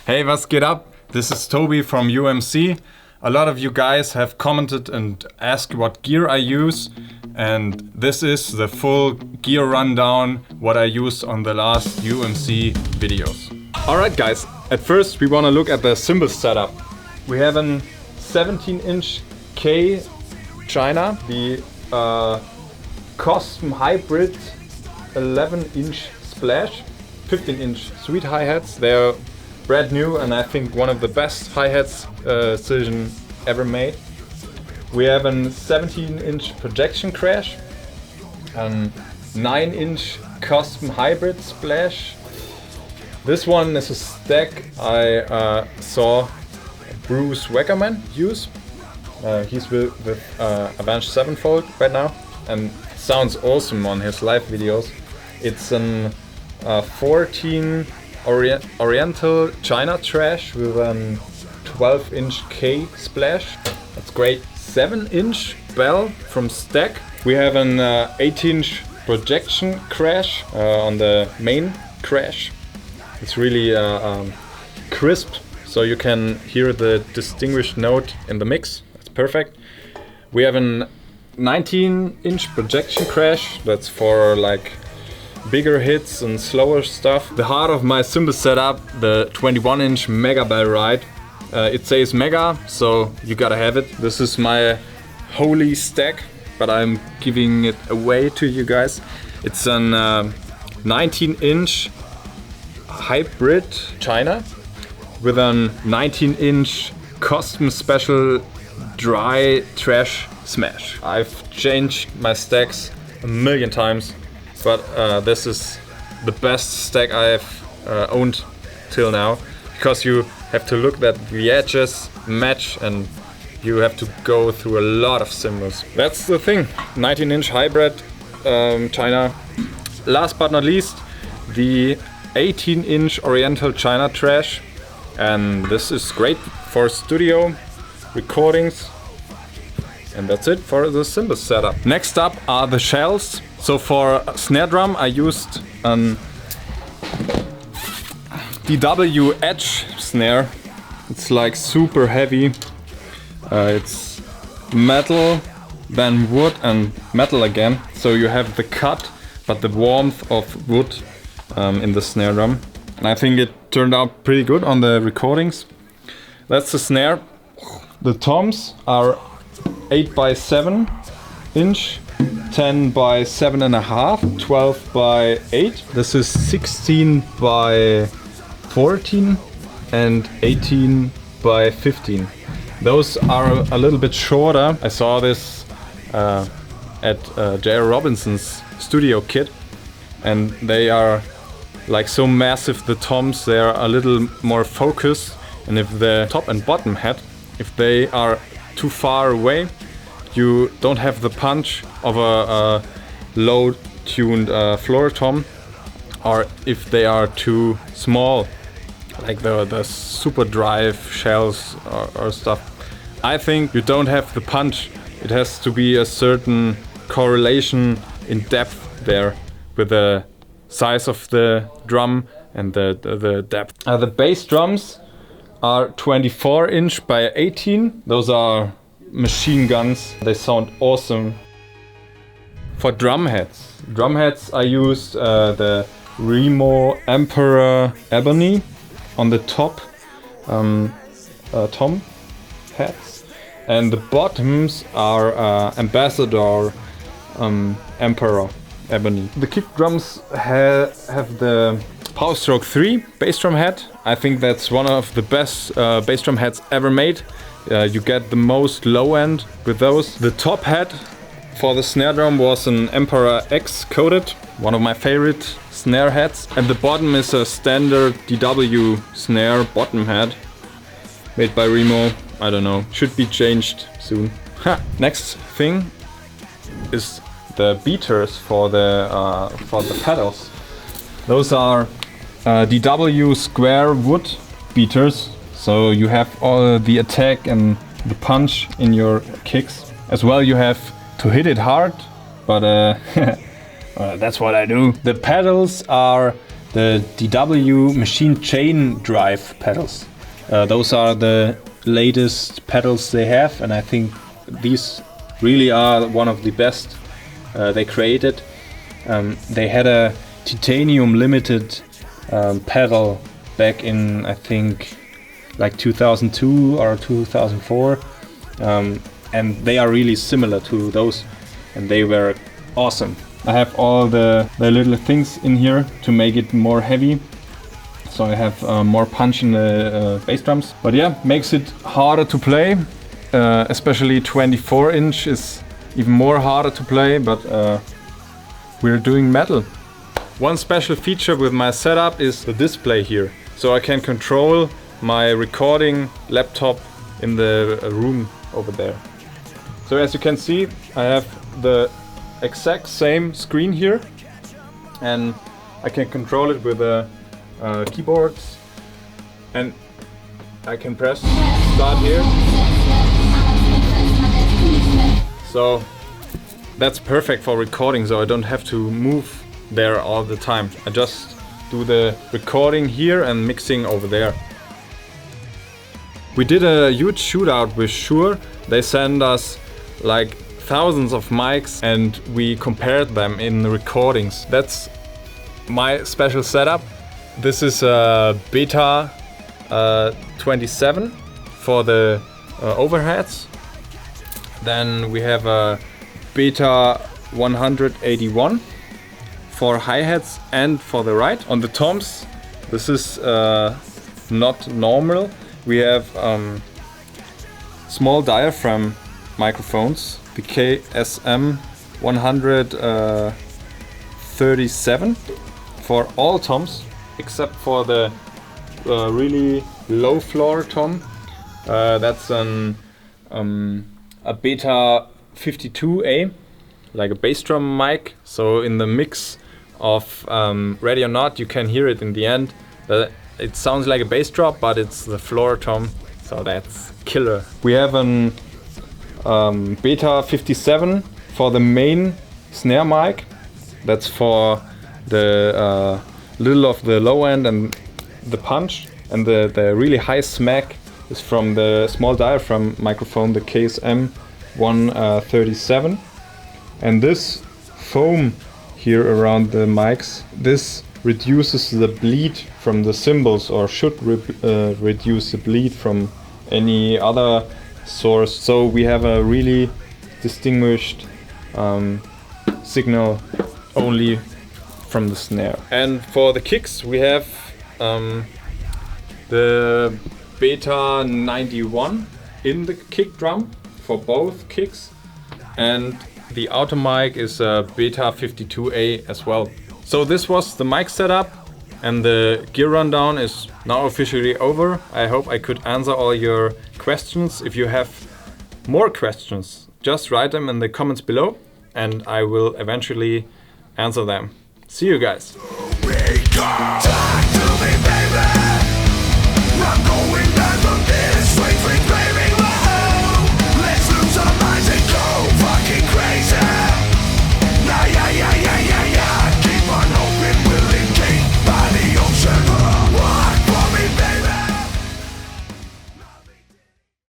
Hey, was geht up? This is Tobi from UMC. A lot of you guys have commented and asked what gear I use, and this is the full gear rundown what I used on the last UMC videos. Alright guys, at first we want to look at the cymbal setup. We have a 17-inch K China, the custom hybrid 11-inch splash, 15-inch sweet hi-hats. They're brand new and I think one of the best hi-hats Zildjian ever made. We have a 17-inch projection crash, a 9-inch custom hybrid splash. This one is a stack I saw Bruce Wackerman use. He's with Avenged Sevenfold right now and sounds awesome on his live videos. It's an 14 Oriental China trash with a 12-inch K splash. That's great. 7-inch bell from Stack. We have an 8-inch projection crash on the main crash. It's really crisp, so you can hear the distinguished note in the mix. That's perfect. We have an 19-inch projection crash. That's for like bigger hits and slower stuff. The heart of my cymbal setup, the 21-inch Mega Bell Ride. It says Mega, so you gotta have it. This is my holy stack, but I'm giving it away to you guys. It's an 19-inch hybrid China with a 19-inch custom special dry trash smash. I've changed my stacks a million times, but this is the best stack I've owned till now, because you have to look that the edges match and you have to go through a lot of cymbals. That's the thing, 19-inch hybrid China. Last but not least, the 18-inch Oriental China trash, and this is great for studio recordings. And that's it for the cymbal setup. Next up are the shells. So for snare drum I used an DW Edge Snare. It's like super heavy. It's metal, then wood and metal again. So you have the cut, but the warmth of wood in the snare drum. And I think it turned out pretty good on the recordings. That's the snare. The toms are 8 by 7 inch, 10 by 7.5, 12 by 8. This is 16 by 14 and 18 by 15. Those are a little bit shorter. I saw this at J.R. Robinson's studio kit, and they are like so massive, the toms. They are a little more focused, and if the top and bottom hat, if they are too far away, you don't have the punch of a low-tuned floor tom, or if they are too small, like the super drive shells or stuff. I think you don't have the punch. It has to be a certain correlation in depth there with the size of the drum and the depth. The bass drums are 24-inch by 18. Those are machine guns. They sound awesome. For drum heads I used the Remo Emperor Ebony on the top tom heads, and the bottoms are Ambassador Emperor Ebony. The kick drums have the Power Stroke 3 bass drum head. I think that's one of the best bass drum heads ever made. You get the most low end with those. The top head for the snare drum was an Emperor X coated, one of my favorite snare heads. And the bottom is a standard DW snare bottom head made by Remo. I don't know, should be changed soon. Next thing is the beaters for the pedals. Those are DW square wood beaters. So you have all the attack and the punch in your kicks. As well you have to hit it hard, but that's what I do. The pedals are the DW machine chain drive pedals. Those are the latest pedals they have, and I think these really are one of the best they created. They had a titanium limited pedal back in, I think, like 2002 or 2004, and they are really similar to those, and they were awesome. I have all the little things in here to make it more heavy, so I have more punch in the bass drums. But yeah, makes it harder to play, especially 24-inch is even more harder to play, but we're doing metal. One special feature with my setup is the display here, so I can control my recording laptop in the room over there. So as you can see, I have the exact same screen here, and I can control it with a keyboard, and I can press start here. So that's perfect for recording, so I don't have to move there all the time. I just do the recording here and mixing over there. We did a huge shootout with Shure. They sent us like thousands of mics and we compared them in the recordings. That's my special setup. This is a Beta 27 for the overheads. Then we have a Beta 181 for hi-hats and for the ride. On the toms, this is not normal. We have small diaphragm microphones, the KSM 137 for all toms except for the really low floor tom. That's a Beta 52A, like a bass drum mic. So in the mix of Ready or Not, you can hear it in the end. It sounds like a bass drop, but it's the floor tom, so that's killer. We have an Beta 57 for the main snare mic. That's for the little of the low end and the punch, and the really high smack is from the small diaphragm microphone, the KSM 137. And this foam here around the mics, this reduces the bleed from the cymbals, or should reduce the bleed from any other source. So we have a really distinguished signal only from the snare. And for the kicks we have the Beta 91 in the kick drum for both kicks, and the auto mic is a Beta 52A as well. So this was the mic setup, and the gear rundown is now officially over. I hope I could answer all your questions. If you have more questions, just write them in the comments below and I will eventually answer them. See you guys.